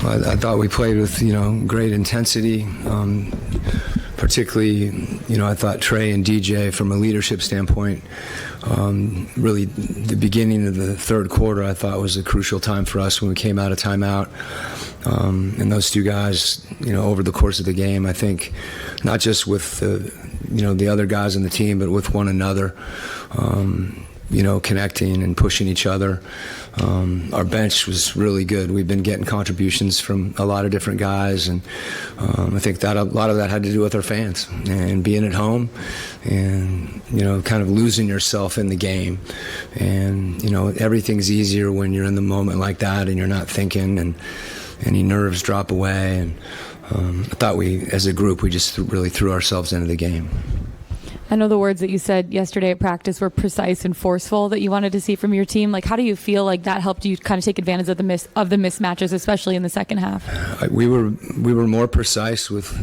I thought we played with, great intensity. Particularly, I thought Trae and DJ, from a leadership standpoint, really the beginning of the third quarter, I thought was a crucial time for us when we came out of timeout. And those two guys, over the course of the game, I think, not just with the other guys in the team, but with one another, connecting and pushing each other. Our bench was really good. We've been getting contributions from a lot of different guys, and I think that a lot of that had to do with our fans and being at home and, kind of losing yourself in the game. And, everything's easier when you're in the moment like that and you're not thinking, and any nerves drop away. And I thought we, as a group, we just really threw ourselves into the game. I know the words that you said yesterday at practice were precise and forceful that you wanted to see from your team. Like, how do you feel like that helped you kind of take advantage of the mismatches, especially in the second half? We were more precise with,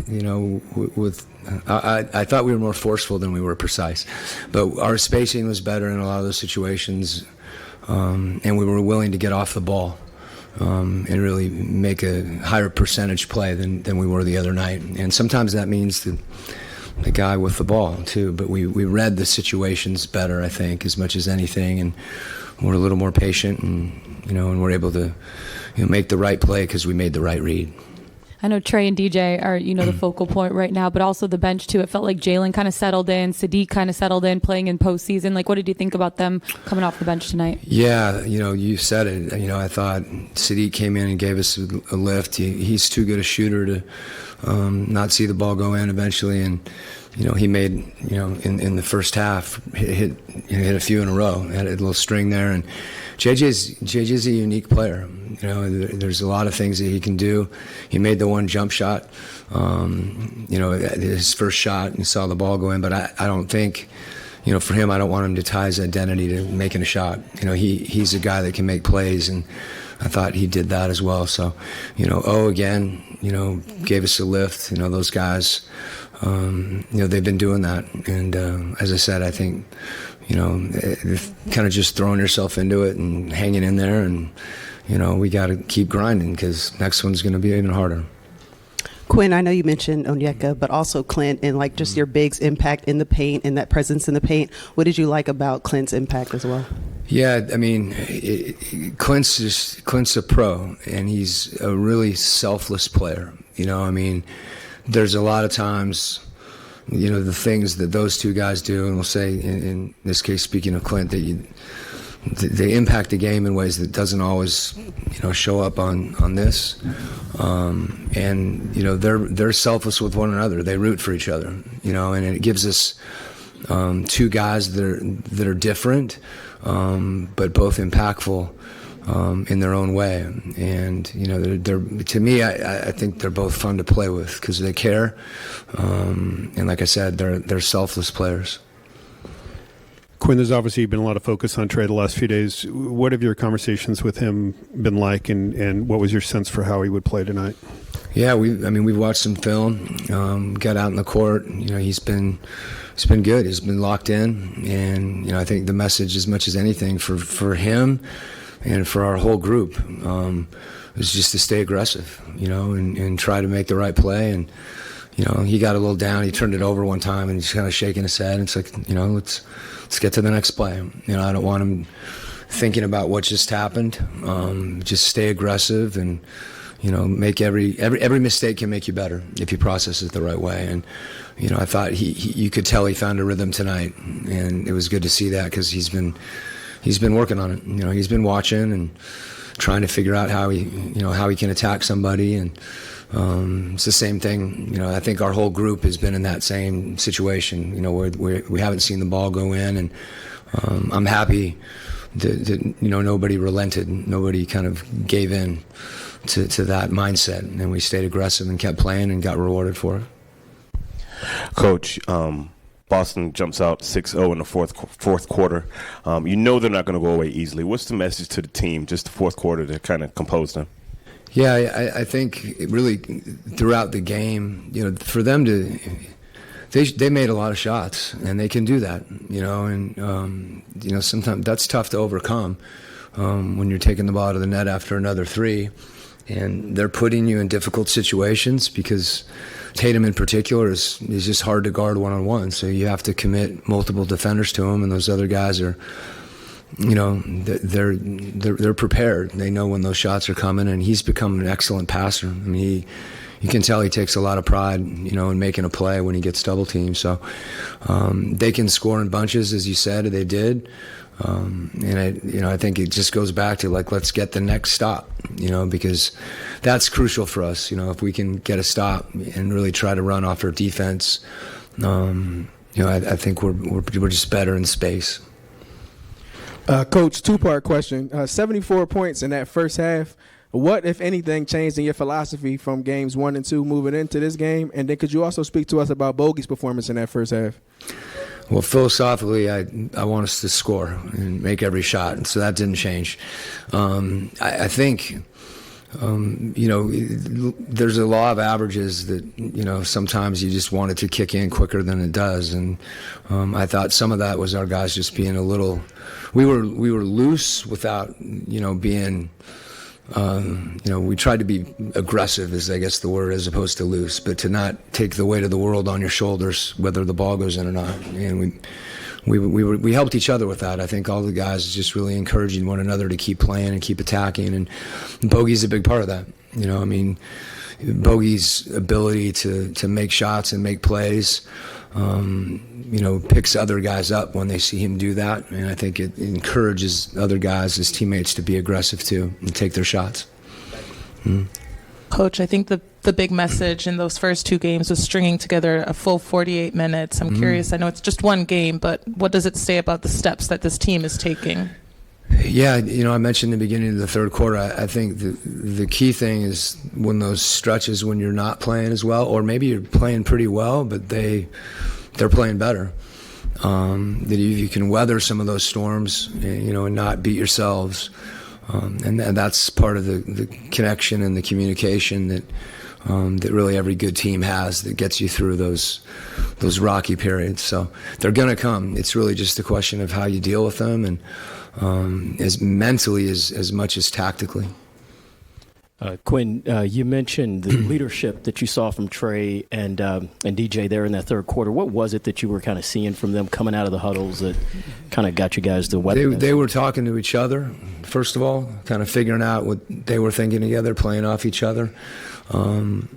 I thought we were more forceful than we were precise. But our spacing was better in a lot of those situations, and we were willing to get off the ball and really make a higher percentage play than we were the other night. And sometimes that means the guy with the ball too, but we read the situations better, I think, as much as anything, and we're a little more patient, and and we're able to make the right play because we made the right read. I know Trae and DJ are the focal point right now, but also the bench too. It felt like Jalen kind of settled in, Sadiq kind of settled in, playing in postseason. Like, what did you think about them coming off the bench tonight? Yeah, you said it. I thought Sadiq came in and gave us a lift. He's too good a shooter to not see the ball go in eventually, and he made in the first half hit a few in a row. Had a little string there, and JJ's a unique player. There's a lot of things that he can do. He made the one jump shot, his first shot, and saw the ball go in. But I don't think, for him, I don't want him to tie his identity to making a shot. He's a guy that can make plays, and I thought he did that as well. So, again, gave us a lift. Those guys, they've been doing that. And as I said, I think, kind of just throwing yourself into it and hanging in there. And, we got to keep grinding because next one's going to be even harder. Quin, I know you mentioned Onyeka, but also Clint, and just your big's impact in the paint and that presence in the paint. What did you like about Clint's impact as well? Yeah, I mean, Clint's a pro, and he's a really selfless player. There's a lot of times, the things that those two guys do, and we'll say in this case, speaking of Clint, that they impact the game in ways that doesn't always, show up on this. And they're selfless with one another. They root for each other. And it gives us two guys that are different, but both impactful in their own way. And they're to me, I think they're both fun to play with because they care. And like I said, they're selfless players. Quin, there's obviously been a lot of focus on Trae the last few days. What have your conversations with him been like, and what was your sense for how he would play tonight? Yeah, we've watched some film, got out in the court. He's been good. He's been locked in, and I think the message, as much as anything, for him and for our whole group, is just to stay aggressive, and try to make the right play. And he got a little down. He turned it over one time, and he's kind of shaking his head. And it's like, let's get to the next play. I don't want him thinking about what just happened. Just stay aggressive, and make every mistake can make you better if you process it the right way. And I thought you could tell he found a rhythm tonight, and it was good to see that because he's been working on it. He's been watching and trying to figure out how he can attack somebody. And it's the same thing. I think our whole group has been in that same situation. Where we haven't seen the ball go in, and I'm happy that nobody relented, nobody kind of gave in to that mindset, and we stayed aggressive and kept playing and got rewarded for it. Coach, Boston jumps out 6-0 in the fourth quarter. They're not going to go away easily. What's the message to the team, just the fourth quarter, to kind of compose them? Yeah, I think it really throughout the game, for them to, they made a lot of shots, and they can do that, and sometimes that's tough to overcome when you're taking the ball to the net after another three, and they're putting you in difficult situations because Tatum in particular is just hard to guard one-on-one. So you have to commit multiple defenders to him, and those other guys are, they're prepared. They know when those shots are coming, and he's become an excellent passer. I mean, you can tell he takes a lot of pride, in making a play when he gets double teamed. So they can score in bunches, as you said, they did. And I think it just goes back to let's get the next stop, because that's crucial for us. If we can get a stop and really try to run off our defense, I think we're just better in space. Coach, two-part question. 74 points in that first half. What, if anything, changed in your philosophy from games 1 and 2 moving into this game? And then could you also speak to us about Bogey's performance in that first half? Well, philosophically, I want us to score and make every shot, and so that didn't change. I think, there's a law of averages that, sometimes you just want it to kick in quicker than it does, and I thought some of that was our guys just being a little. We were loose without, being. We tried to be aggressive, is I guess the word, as opposed to loose, but to not take the weight of the world on your shoulders, whether the ball goes in or not. And we helped each other with that. I think all the guys just really encouraging one another to keep playing and keep attacking. And Bogey's a big part of that. Bogey's ability to make shots and make plays, picks other guys up when they see him do that. And I think it encourages other guys, his teammates, to be aggressive too and take their shots. Coach, I think the big message in those first 2 games was stringing together a full 48 minutes. I'm curious, I know it's just one game, but what does it say about the steps that this team is taking? Yeah, I mentioned in the beginning of the third quarter, I think the key thing is when those stretches when you're not playing as well, or maybe you're playing pretty well, but they're playing better. That you can weather some of those storms, and not beat yourselves. And that's part of the connection and the communication that really every good team has that gets you through those rocky periods. So they're going to come. It's really just a question of how you deal with them, and as mentally as much as tactically. Quin, you mentioned the leadership that you saw from Trae and DJ there in that third quarter. What was it that you were kind of seeing from them coming out of the huddles that kind of got you guys to weather? They were talking to each other, first of all, kind of figuring out what they were thinking together, playing off each other. And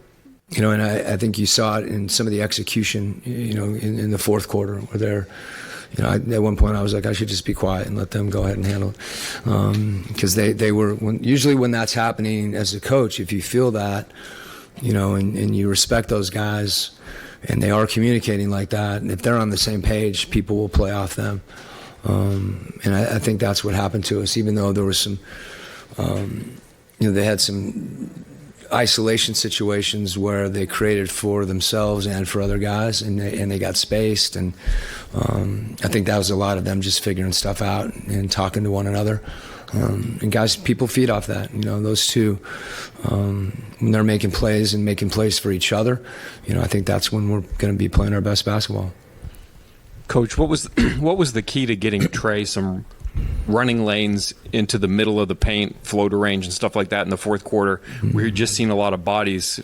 I think you saw it in some of the execution, in the fourth quarter where they're, at one point I was like, I should just be quiet and let them go ahead and handle it. Because they were, usually when that's happening as a coach, if you feel that, and you respect those guys and they are communicating like that, and if they're on the same page, people will play off them. And I think that's what happened to us, even though there was some, they had some isolation situations where they created for themselves and for other guys, and they got spaced, and I think that was a lot of them just figuring stuff out and talking to one another. And guys, people feed off that. Those two, when they're making plays and making plays for each other, I think that's when we're going to be playing our best basketball. Coach, what was the key to getting Trae some running lanes into the middle of the paint, floater range, and stuff like that in the fourth quarter? Mm-hmm. We're just seeing a lot of bodies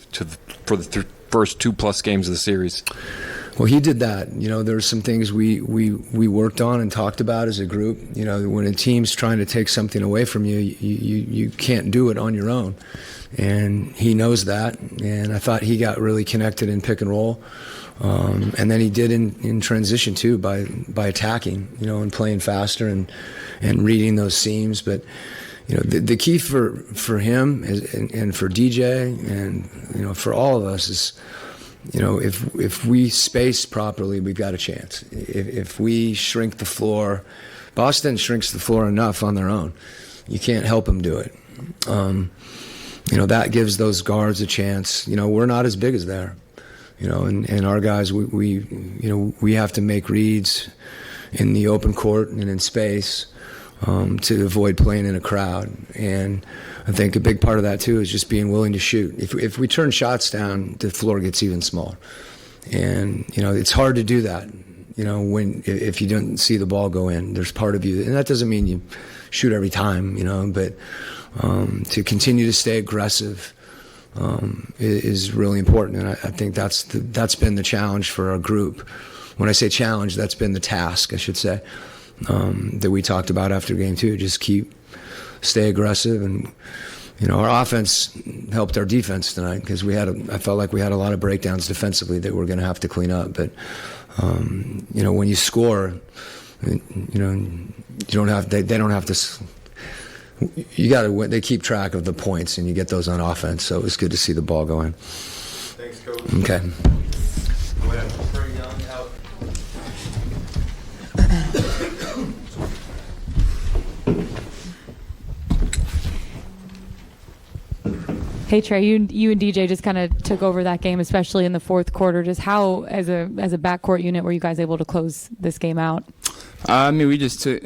for the first 2+ games of the series. Well, he did that. There's some things we worked on and talked about as a group. When a team's trying to take something away from you, you can't do it on your own. And he knows that. And I thought he got really connected in pick and roll. And then he did in transition too by attacking, and playing faster and reading those seams. But the key for him and for DJ and for all of us is, if we space properly, we've got a chance. If we shrink the floor, Boston shrinks the floor enough on their own. You can't help them do it. That gives those guards a chance. We're not as big as they are. And our guys, we have to make reads in the open court and in space to avoid playing in a crowd. And I think a big part of that too is just being willing to shoot. If we turn shots down, the floor gets even smaller. And it's hard to do that. If you don't see the ball go in, there's part of you, and that doesn't mean you shoot every time. But to continue to stay aggressive is really important. And I think that's been the challenge for our group. When I say challenge, that's been the task, I should say, that we talked about after game 2. Just stay aggressive. And, our offense helped our defense tonight because I felt like we had a lot of breakdowns defensively that we're going to have to clean up. But, when you score, they don't have to. You got to. They keep track of the points, and you get those on offense. So it was good to see the ball going. Thanks, Coach. Okay. Go ahead. Trey Young out. Hey Trey, you and DJ just kind of took over that game, especially in the fourth quarter. Just how, as a backcourt unit, were you guys able to close this game out? We just took.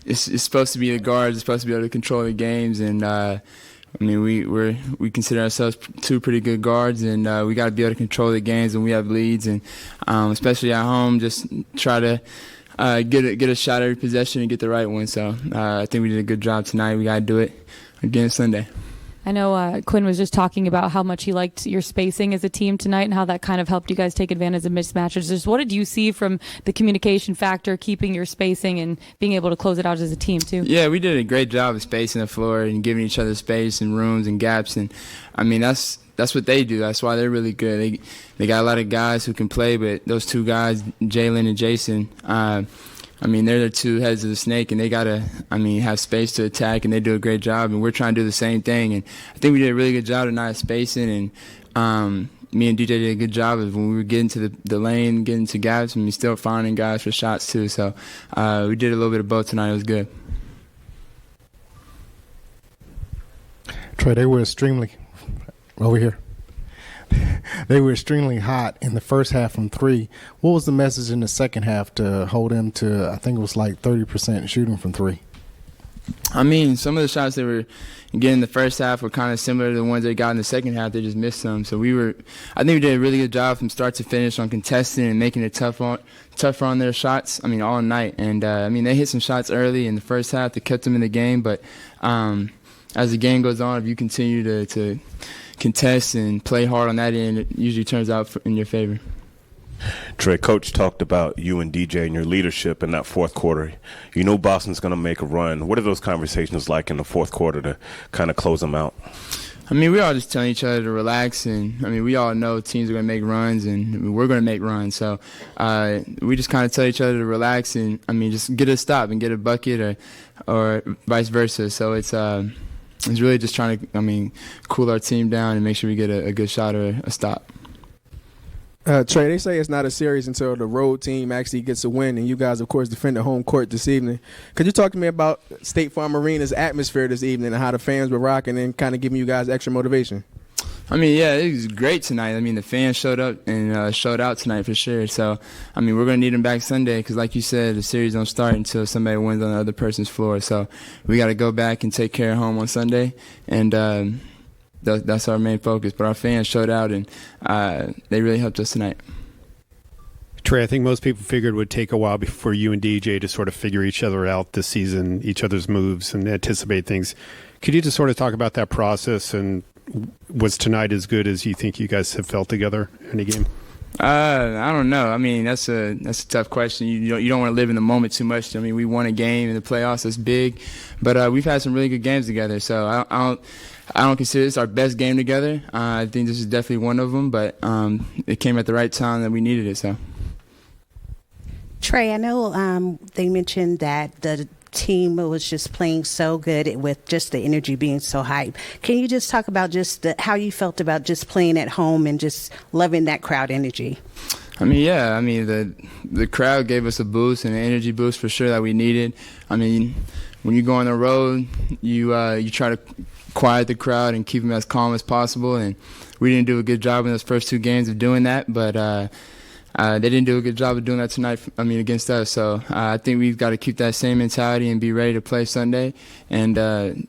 It's supposed to be the guards. It's supposed to be able to control the games, and we consider ourselves two pretty good guards, and we got to be able to control the games when we have leads, and especially at home, just try to get a shot every possession and get the right one. So I think we did a good job tonight. We got to do it again Sunday. I know Quinn was just talking about how much he liked your spacing as a team tonight and how that kind of helped you guys take advantage of mismatches. Just what did you see from the communication factor, keeping your spacing and being able to close it out as a team too? Yeah, we did a great job of spacing the floor and giving each other space and rooms and gaps. And that's what they do. That's why they're really good. They got a lot of guys who can play, but those two guys, Jalen and Jason, they're the two heads of the snake, and they got to, have space to attack, and they do a great job, and we're trying to do the same thing. And I think we did a really good job of not spacing, and me and DJ did a good job of when we were getting to the lane, getting to gaps, and we still finding guys for shots too. So we did a little bit of both tonight. It was good. Trey, they were extremely over here. They were extremely hot in the first half from 3. What was the message in the second half to hold them to, I think it was like 30% shooting from 3? Some of the shots they were getting in the first half were kind of similar to the ones they got in the second half. They just missed some. So I think we did a really good job from start to finish on contesting and making it tougher on their shots, all night. And, they hit some shots early in the first half that kept them in the game. But as the game goes on, if you continue to contest and play hard on that end, it usually turns out in your favor. Trey, Coach talked about you and DJ and your leadership in that fourth quarter. Boston's going to make a run. What are those conversations like in the fourth quarter to kind of close them out? We all just telling each other to relax, and we all know teams are going to make runs, and we're going to make runs. So we just kind of tell each other to relax and just get a stop and get a bucket or vice versa. So it's really just trying to, cool our team down and make sure we get a good shot or a stop. Trey, they say it's not a series until the road team actually gets a win, and you guys, of course, defend the home court this evening. Could you talk to me about State Farm Arena's atmosphere this evening and how the fans were rocking and kind of giving you guys extra motivation? It was great tonight. The fans showed up and showed out tonight for sure. So, we're going to need them back Sunday because, like you said, the series don't start until somebody wins on the other person's floor. So we got to go back and take care of home on Sunday, and that's our main focus. But our fans showed out, and they really helped us tonight. Trey, I think most people figured it would take a while before you and DJ to sort of figure each other out this season, each other's moves, and anticipate things. Could you just sort of talk about that process, and was tonight as good as you think you guys have felt together in a game? I don't know. That's a tough question. You don't want to live in the moment too much. We won a game in the playoffs. That's big, but we've had some really good games together. So I don't consider this our best game together. I think this is definitely one of them, but it came at the right time that we needed it. So, Trey, I know they mentioned that the team was just playing so good with just the energy being so high. Can you just talk about just how you felt about just playing at home and just loving that crowd energy? The crowd gave us a boost and an energy boost for sure that we needed. When you go on the road, you try to quiet the crowd and keep them as calm as possible, and we didn't do a good job in those first 2 games of doing that, but they didn't do a good job of doing that tonight, against us. So I think we've got to keep that same mentality and be ready to play Sunday, and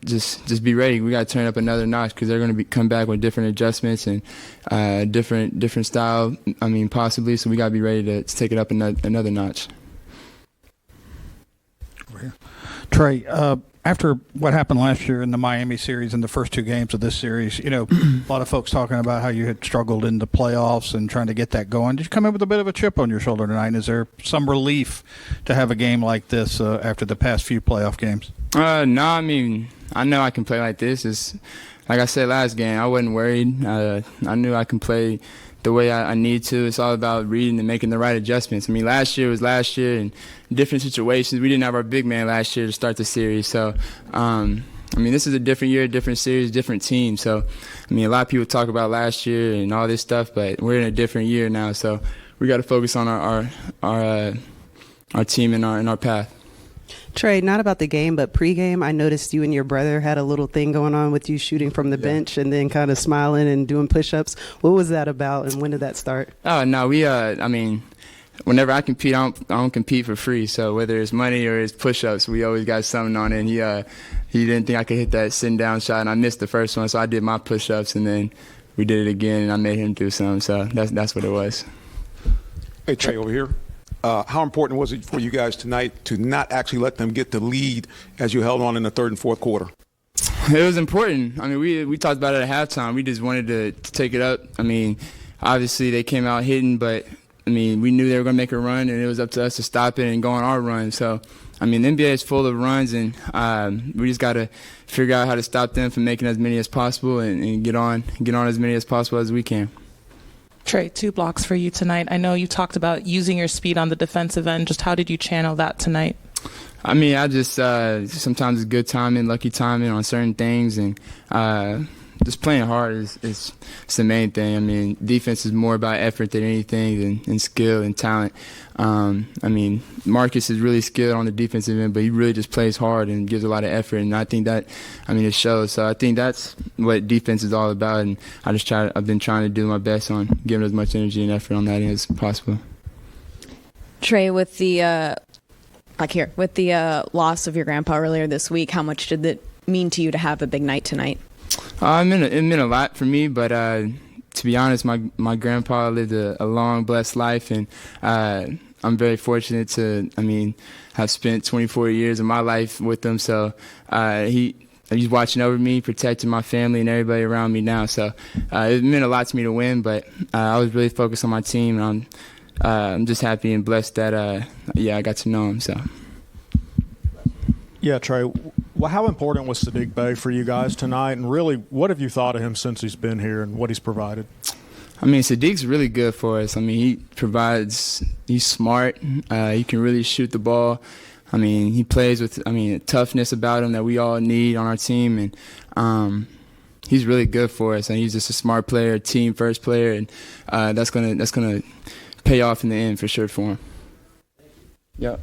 just be ready. We got to turn up another notch because they're going to come back with different adjustments and different style, possibly. So we got to be ready to take it up another notch. Trey, after what happened last year in the Miami series and the first two games of this series, a lot of folks talking about how you had struggled in the playoffs and trying to get that going. Did you come in with a bit of a chip on your shoulder tonight? Is there some relief to have a game like this after the past few playoff games? No, I mean, I know I can play like this. It's like I said last game, I wasn't worried. I knew I can play the way I need to. It's all about reading and making the right adjustments. I mean, last year was last year, and different situations. We didn't have our big man last year to start the series. So, I mean, this is a different year, different series, different team. So, I mean, a lot of people talk about last year and all this stuff, but we're in a different year now. So we got to focus on our team and our path. Trey, not about the game, but pregame, I noticed you and your brother had a little thing going on with you shooting from the bench and then kind of smiling and doing push-ups. What was that about, and when did that start? Oh, no, I mean, whenever I compete, I don't compete for free. So whether it's money or it's push-ups, we always got something on it. And he didn't think I could hit that sitting down shot, and I missed the first one, so I did my push-ups, and then we did it again, and I made him do something. So that's what it was. Hey, Trey, over here. How important was it for you guys tonight to not actually let them get the lead as you held on in the third and fourth quarter? It was important. I mean, we talked about it at halftime. We just wanted to take it up. I mean, obviously they came out hitting, but, I mean, we knew they were going to make a run, and it was up to us to stop it and go on our run. So, I mean, the NBA is full of runs, and we just got to figure out how to stop them from making as many as possible and get on as many as possible as we can. Trey, 2 blocks for you tonight. I know you talked about using your speed on the defensive end. Just how did you channel that tonight? I mean, I just sometimes it's good timing, lucky timing on certain things, and just playing hard is the main thing. I mean, defense is more about effort than anything, and skill and talent. I mean, Marcus is really skilled on the defensive end, but he really just plays hard and gives a lot of effort, and I think that, I mean, it shows. So I think that's what defense is all about, and I've been trying to do my best on giving as much energy and effort on that as possible. Trey, with the loss of your grandpa earlier this week, how much did it mean to you to have a big night tonight? It meant a lot for me, but to be honest, my grandpa lived a long, blessed life, and I'm very fortunate to, have spent 24 years of my life with him. So he's watching over me, protecting my family and everybody around me now. So it meant a lot to me to win, but I was really focused on my team, and I'm just happy and blessed that I got to know him. So. Yeah, Trey. Well, how important was Saddiq Bey for you guys tonight, and really, what have you thought of him since he's been here and what he's provided? I mean, Sadiq's really good for us. I mean, he provides. He's smart. He can really shoot the ball. I mean, he plays with a toughness about him that we all need on our team, and he's really good for us. And he's just a smart player, team first player, and that's gonna pay off in the end for sure for him. Yep.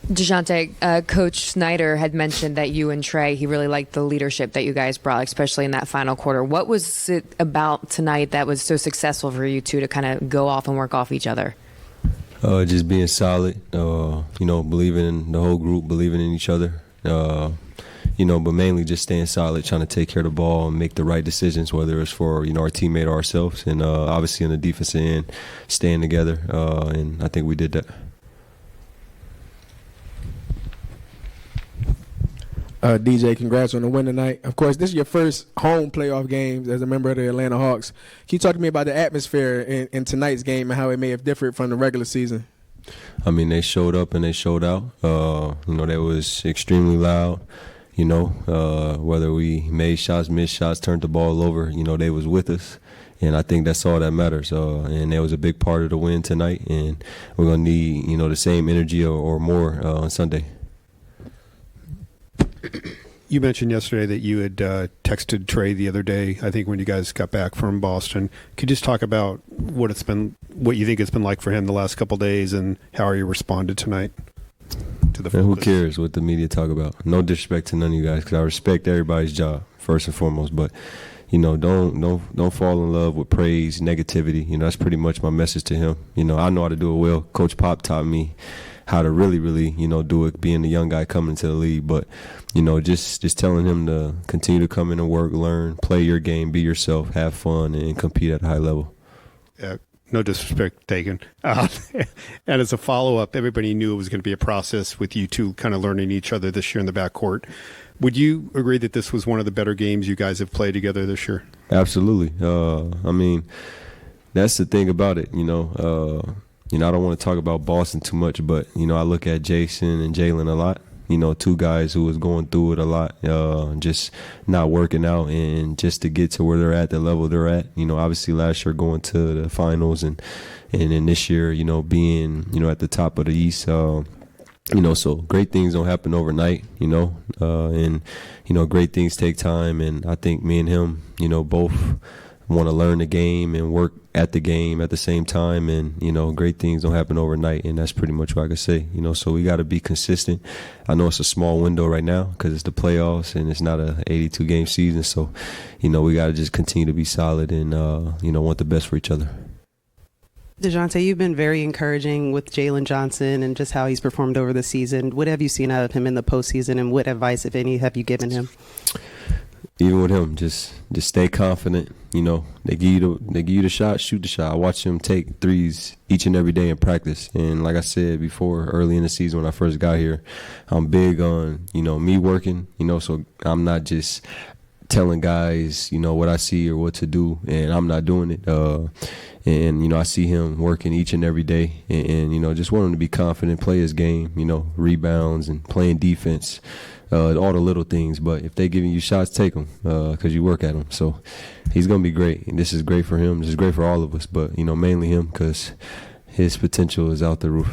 Dejounte, Coach Snyder had mentioned that you and Trey, he really liked the leadership that you guys brought, especially in that final quarter. What was it about tonight that was so successful for you two to kind of go off and work off each other? Just being solid, believing in the whole group, believing in each other, but mainly just staying solid, trying to take care of the ball and make the right decisions, whether it's for, our teammate or ourselves. And obviously on the defensive end, staying together, and I think we did that. DJ, congrats on the win tonight. Of course, this is your first home playoff game as a member of the Atlanta Hawks. Can you talk to me about the atmosphere in tonight's game and how it may have differed from the regular season? I mean, they showed up and they showed out. They was extremely loud. Whether we made shots, missed shots, turned the ball over, they was with us. And I think that's all that matters. And that was a big part of the win tonight. And we're going to need, the same energy or more on Sunday. You mentioned yesterday that you had texted Trey the other day, I think when you guys got back from Boston. Could you just talk about what you think it's been like for him the last couple of days, and how you responded tonight to the focus? Who cares what the media talk about? No disrespect to none of you guys, because I respect everybody's job first and foremost. But don't fall in love with praise, negativity. That's pretty much my message to him. I know how to do it well. Coach Pop taught me how to really, do it, being the young guy coming into the league. But, just telling him to continue to come in and work, learn, play your game, be yourself, have fun, and compete at a high level. No disrespect taken. And as a follow-up, everybody knew it was going to be a process with you two kind of learning each other this year in the backcourt. Would you agree that this was one of the better games you guys have played together this year? Absolutely. That's the thing about it, I don't want to talk about Boston too much, but, I look at Jason and Jalen a lot. Two guys who was going through it a lot, just not working out, and just to get to where they're at, the level they're at. Obviously last year going to the finals, and then this year, being, at the top of the East. So great things don't happen overnight, and, great things take time. And I think me and him, both want to learn the game and work at the game at the same time. And, great things don't happen overnight. And that's pretty much what I could say, so we got to be consistent. I know it's a small window right now because it's the playoffs and it's not a 82-game season. So, we got to just continue to be solid and, want the best for each other. Dejounte, you've been very encouraging with Jalen Johnson and just how he's performed over the season. What have you seen out of him in the postseason, and what advice, if any, have you given him? Even with him, just stay confident. They give you the shot, shoot the shot. I watch him take threes each and every day in practice. And like I said before, early in the season when I first got here, I'm big on, me working, so I'm not just telling guys, what I see or what to do, and I'm not doing it. And, I see him working each and every day, and just want him to be confident, play his game, rebounds and playing defense. All the little things, but if they're giving you shots, take them because you work at them. So he's going to be great, and this is great for him. This is great for all of us, but, mainly him because his potential is out the roof.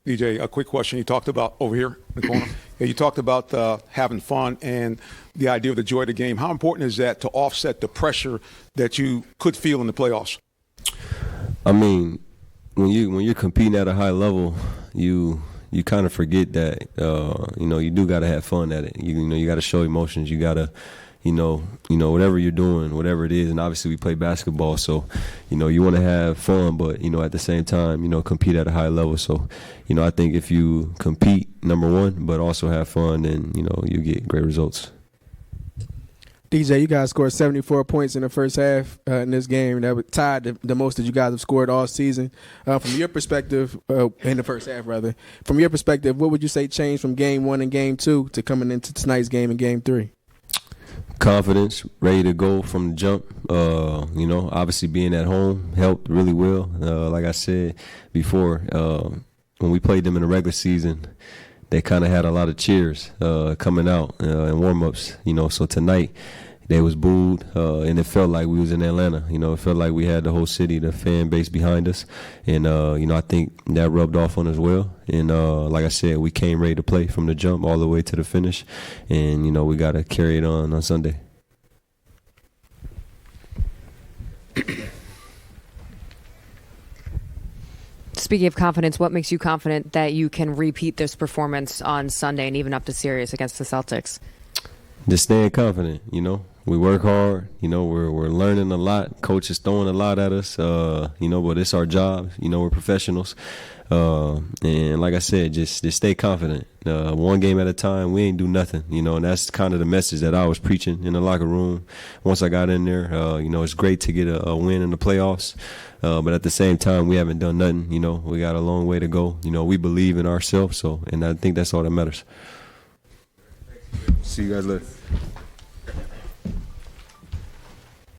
DJ, a quick question. You talked about over here in the corner. You talked about having fun and the idea of the joy of the game. How important is that to offset the pressure that you could feel in the playoffs? When you're competing at a high level, you kind of forget that, you do got to have fun at it. You got to show emotions. You got to, whatever you're doing, whatever it is. And obviously we play basketball. So, you want to have fun, but, at the same time, compete at a high level. So, I think if you compete, number one, but also have fun, then, you get great results. DJ, you guys scored 74 points in the first half in this game. That was tied the most that you guys have scored all season. From your perspective, in the first half, rather, from your perspective, what would you say changed from game 1 and game 2 to coming into tonight's game and game 3? Confidence, ready to go from the jump. Obviously being at home helped really well. Like I said before, when we played them in the regular season, they kind of had a lot of cheers coming out in warm-ups, so tonight they was booed, and it felt like we was in Atlanta. It felt like we had the whole city, the fan base behind us, and, I think that rubbed off on us well. And like I said, we came ready to play from the jump all the way to the finish, and, we got to carry it on Sunday. Speaking of confidence, what makes you confident that you can repeat this performance on Sunday and even up to series against the Celtics? Just staying confident, We work hard, we're learning a lot. Coach is throwing a lot at us, but it's our job. We're professionals. And like I said, just stay confident. One game at a time, we ain't do nothing, and that's kind of the message that I was preaching in the locker room. Once I got in there, it's great to get a win in the playoffs. But at the same time, we haven't done nothing. We got a long way to go. We believe in ourselves. And I think that's all that matters. See you guys later.